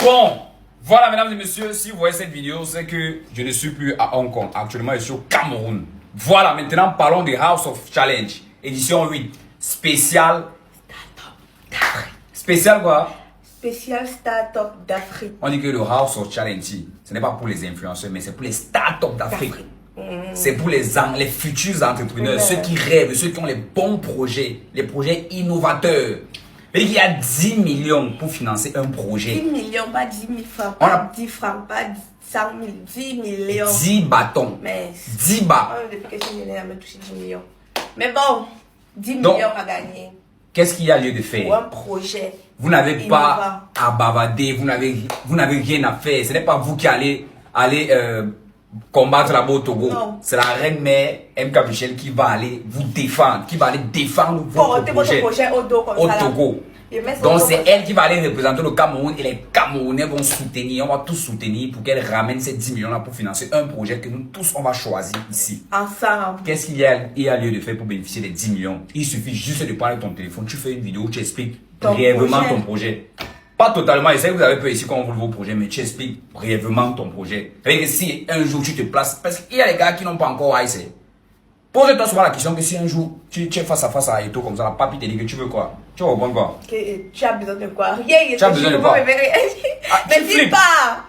Bon, voilà mesdames et messieurs, si vous voyez cette vidéo, c'est que je ne suis plus à Hong Kong. Actuellement, je suis au Cameroun. Voilà, maintenant parlons des House of Challenge, édition 8, spécial. Spécial quoi? Spécial Start-up d'Afrique. On dit que le House of Challenge, ce n'est pas pour les influenceurs, mais c'est pour les start-up d'Afrique. C'est pour les futurs entrepreneurs, ceux qui rêvent, ceux qui ont les bons projets, les projets innovateurs. Il y a 10 millions pour financer un projet. 10 millions, pas 10 000 francs, pas 10 francs, pas 100 000, 10 millions. 10 bâtons. Mais 10 bâtons. Depuis que je suis millionnaire, je me touche 10 millions. Mais bon, 10 millions à gagner. Qu'est-ce qu'il y a lieu de faire? Pour un projet. Vous n'avez pas à bavarder, vous n'avez rien à faire. Ce n'est pas vous qui allez combattre là-bas au Togo. C'est la reine mère MK Michel qui va aller vous défendre, qui va aller défendre votre projet au Togo. Donc c'est elle qui va aller représenter le Cameroun et les Camerounais vont soutenir, on va tous soutenir pour qu'elle ramène ces 10 millions là pour financer un projet que nous tous on va choisir ici. Ensemble. Qu'est-ce qu'il y a lieu de faire pour bénéficier des 10 millions? Il suffit juste de prendre ton téléphone, tu fais une vidéo, tu expliques brièvement ton projet. Pas totalement, je sais que vous avez peur ici quand on voit vos projets, mais tu expliques brièvement ton projet. Et si un jour tu te places, parce qu'il y a des gars qui n'ont pas encore essayé. Pose-toi souvent la question que si un jour tu es face à face à Aito comme ça, la papi te dit que tu veux quoi? Tu vas répondre quoi? Tu as besoin de quoi? Rien. Tu as besoin de quoi? Mais dis pas!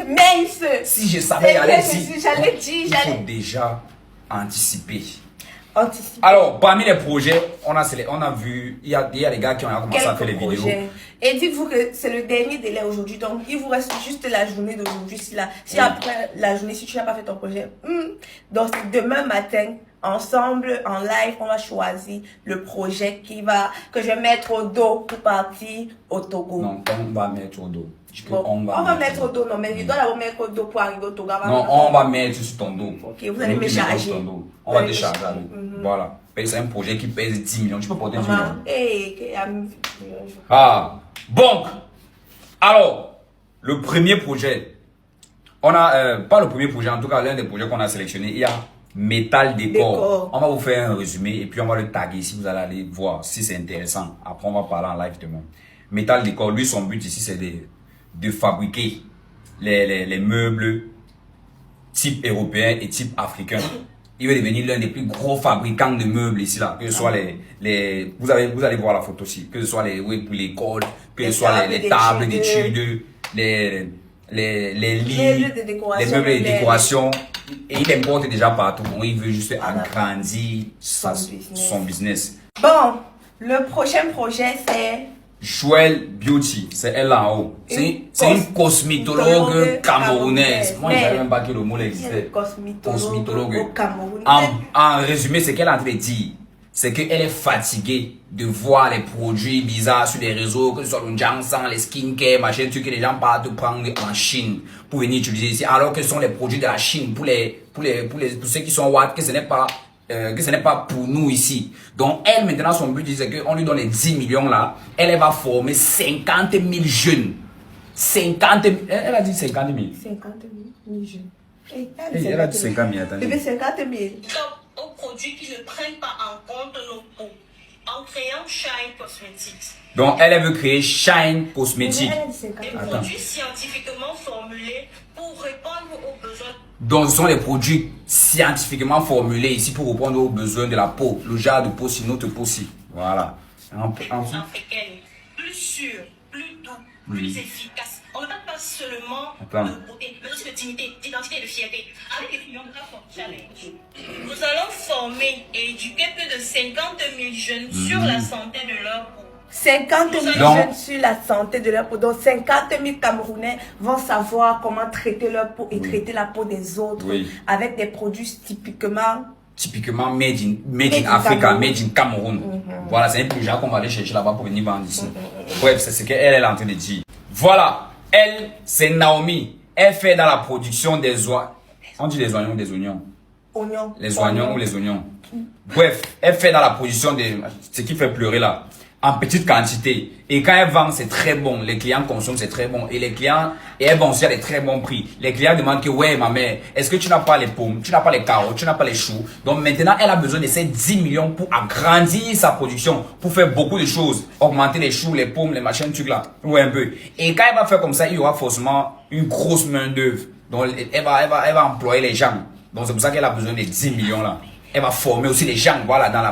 Mince! Si je savais, j'allais dire. Il faut déjà anticiper. Alors, parmi les projets, on a vu, il y a des gars qui ont commencé à faire les vidéos. Et dites-vous que c'est le dernier délai aujourd'hui, donc il vous reste juste la journée d'aujourd'hui. Si après la journée, si tu n'as pas fait ton projet, donc demain matin, ensemble, en live, on va choisir le projet que je vais mettre au dos pour partir au Togo. Non, on va mettre au dos. On va mettre au dos, non, mais il doit d'abord mettre au dos pour arriver au Togo. Non, on va mettre sur ton dos. Ok, vous allez me charger. On va décharger. Voilà. C'est un projet qui pèse 10 millions. Tu peux porter 10 millions. Ah, bon. Alors, le premier projet, on a, pas le premier projet, en tout cas, l'un des projets qu'on a sélectionné, il y a Metal Décor. On va vous faire un résumé et puis on va le taguer si vous allez aller voir si c'est intéressant. Après, on va parler en live demain. Metal Décor, lui, son but ici, c'est de fabriquer les meubles type européen et type africain. Il veut devenir l'un des plus gros fabricants de meubles ici là, que ce soit vous allez voir la photo aussi, que ce soit pour l'école, que ce soit les tables d'études, les lits, les meubles de décoration. Et il importe déjà partout. Donc il veut juste agrandir son business. Bon, le prochain projet c'est Joël Beauty, c'est elle là en haut. C'est une cosmétologue camerounaise. Moi, je ne savais même pas que le mot existait. Cosmétologue. En résumé, ce qu'elle est en train de dire, c'est qu'elle est fatiguée de voir les produits bizarres sur les réseaux, que ce soit le Jansan, les skincare, machin, truc que les gens partent prendre en Chine pour venir utiliser ici, alors que ce sont les produits de la Chine pour ceux qui sont Watt, que ce n'est pas pour nous ici. Donc elle maintenant son but c'est qu'on lui donne les 10 millions là, elle va former 50 000 jeunes. 50 000, elle a dit 50 000. 50 000 jeunes. Elle a dit 50 000, attendez. 50 000. Aux produits qui ne prennent pas en compte nos peaux, en créant Shine Cosmetics. Donc elle veut créer Shine Cosmetics. Des produits scientifiquement formulés pour répondre aux besoins. Donc ce sont les produits scientifiquement formulés ici pour répondre aux besoins de la peau, le genre de peau si notre peau si. Voilà. Africaine, plus sûre, plus doux, plus efficace. On ne parle pas seulement de beauté, mais aussi de dignité, d'identité et de fierté. Avec les millions de challenge, nous allons former et éduquer plus de 50 000 jeunes sur la santé de leur peau. 50 000 jeunes sur la santé de leur peau. Donc 50 000 Camerounais vont savoir comment traiter leur peau et traiter la peau des autres avec des produits typiquement made in Africa, made in Cameroun. Voilà, c'est un peu genre qu'on va aller chercher là-bas pour venir vendre ici. Bref, c'est ce qu'elle est en train de dire. Voilà, elle, c'est Naomi. Elle fait dans la production des oignons. On dit les oignons ou des oignons? Oignons. Les oignons ou les oignons. Bref, elle fait dans la production de ce qui fait pleurer là. en petite quantité. Et quand elle vend, c'est très bon. Les clients consomment, c'est très bon. Et les clients, et elle vend aussi à des très bons prix. Les clients demandent que, ouais, ma mère, est-ce que tu n'as pas les pommes, tu n'as pas les carottes, tu n'as pas les choux? Donc maintenant, elle a besoin de ces 10 millions pour agrandir sa production, pour faire beaucoup de choses. Augmenter les choux, les pommes, les machins, trucs là. Ouais, un peu. Et quand elle va faire comme ça, il y aura forcément une grosse main d'œuvre. Donc elle va employer les gens. Donc c'est pour ça qu'elle a besoin de 10 millions là. Elle va former aussi les gens, voilà, dans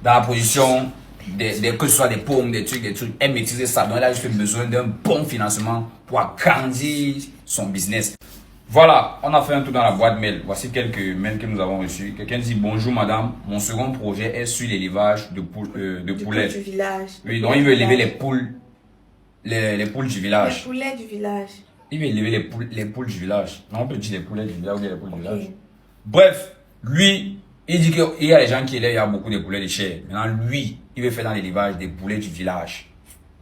la position, que ce soit des pommes, des trucs. Elle maîtrise ça. Donc elle a juste besoin d'un bon financement pour agrandir son business. Voilà, on a fait un tour dans la boîte mail. Voici quelques mails que nous avons reçus. Quelqu'un dit: bonjour madame, mon second projet est sur l'élevage de poulets. Du village. Oui, donc il veut élever les poules. Les poules du village. Les poulets du village. Il veut élever les poules du village. Non, on peut dire les poulets du village ou les poules du village. Bref, lui, il dit qu'il y a des gens qui élèvent, il y a beaucoup de poulets de chair. Maintenant, lui, il veut faire dans l'élevage des poulets du village.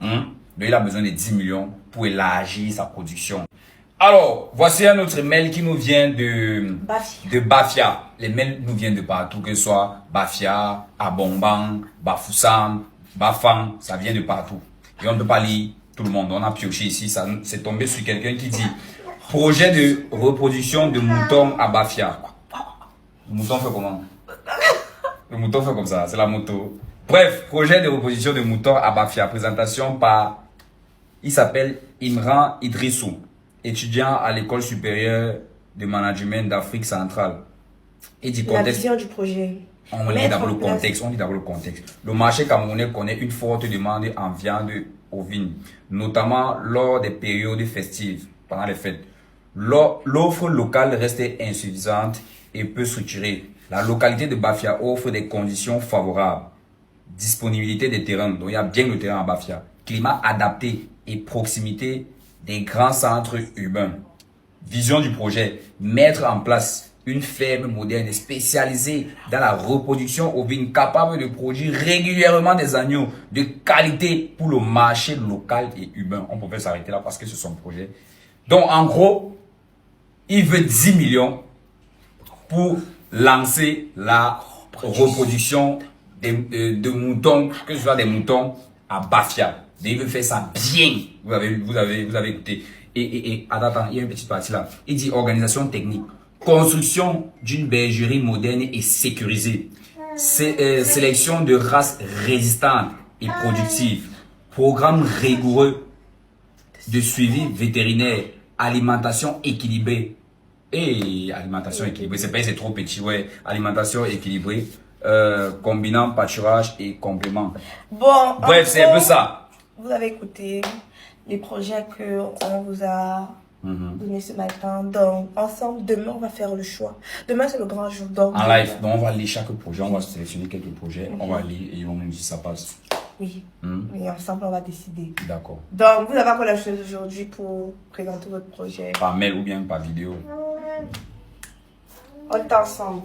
Donc, il a besoin de 10 millions pour élargir sa production. Alors, voici un autre mail qui nous vient de Bafia. Les mails nous viennent de partout, que ce soit Bafia, Abomban, Bafoussam, Bafang, ça vient de partout. Et on ne peut pas lire tout le monde. On a pioché ici, ça c'est tombé sur quelqu'un qui dit: projet de reproduction de moutons à Bafia. Le mouton fait comment? Le mouton fait comme ça, c'est la moto. Bref, projet de reproduction de moutons à Bafia. Présentation par, il s'appelle Imran Idrissou, étudiant à l'école supérieure de management d'Afrique centrale. Et du contexte. La vision du projet. On lit d'abord le contexte. Le marché camerounais connaît une forte demande en viande ovine, notamment lors des périodes festives, pendant les fêtes. L'offre locale reste insuffisante et peu structurée. La localité de Bafia offre des conditions favorables. Disponibilité des terrains, donc il y a bien le terrain à Bafia. Climat adapté et proximité des grands centres urbains. Vision du projet: mettre en place une ferme moderne et spécialisée dans la reproduction ovine, capable de produire régulièrement des agneaux de qualité pour le marché local et urbain. On pouvait s'arrêter là parce que c'est son projet. Donc en gros, il veut 10 millions pour lancer la reproduction de moutons, que ce soit des moutons à Bafia. Il veut faire ça bien. Vous avez écouté. Et attends, il y a une petite partie là. Il dit organisation technique. Construction d'une bergerie moderne et sécurisée. Sélection de races résistantes et productives. Programme rigoureux de suivi vétérinaire. Alimentation équilibrée. Et alimentation équilibrée, c'est trop petit, ouais. Alimentation équilibrée, combinant pâturage et complément. Bon, bref, c'est un peu ça. Vous avez écouté les projets qu'on vous a donné ce matin. Donc, ensemble, demain, on va faire le choix. Demain, c'est le grand jour. Donc, en live, donc on va lire chaque projet, on va sélectionner quelques projets, on va lire et on nous dit si ça passe. Oui. Et ensemble, on va décider. D'accord. Donc, vous avez encore la chose aujourd'hui pour présenter votre projet. Par mail ou bien par vidéo. On est ensemble.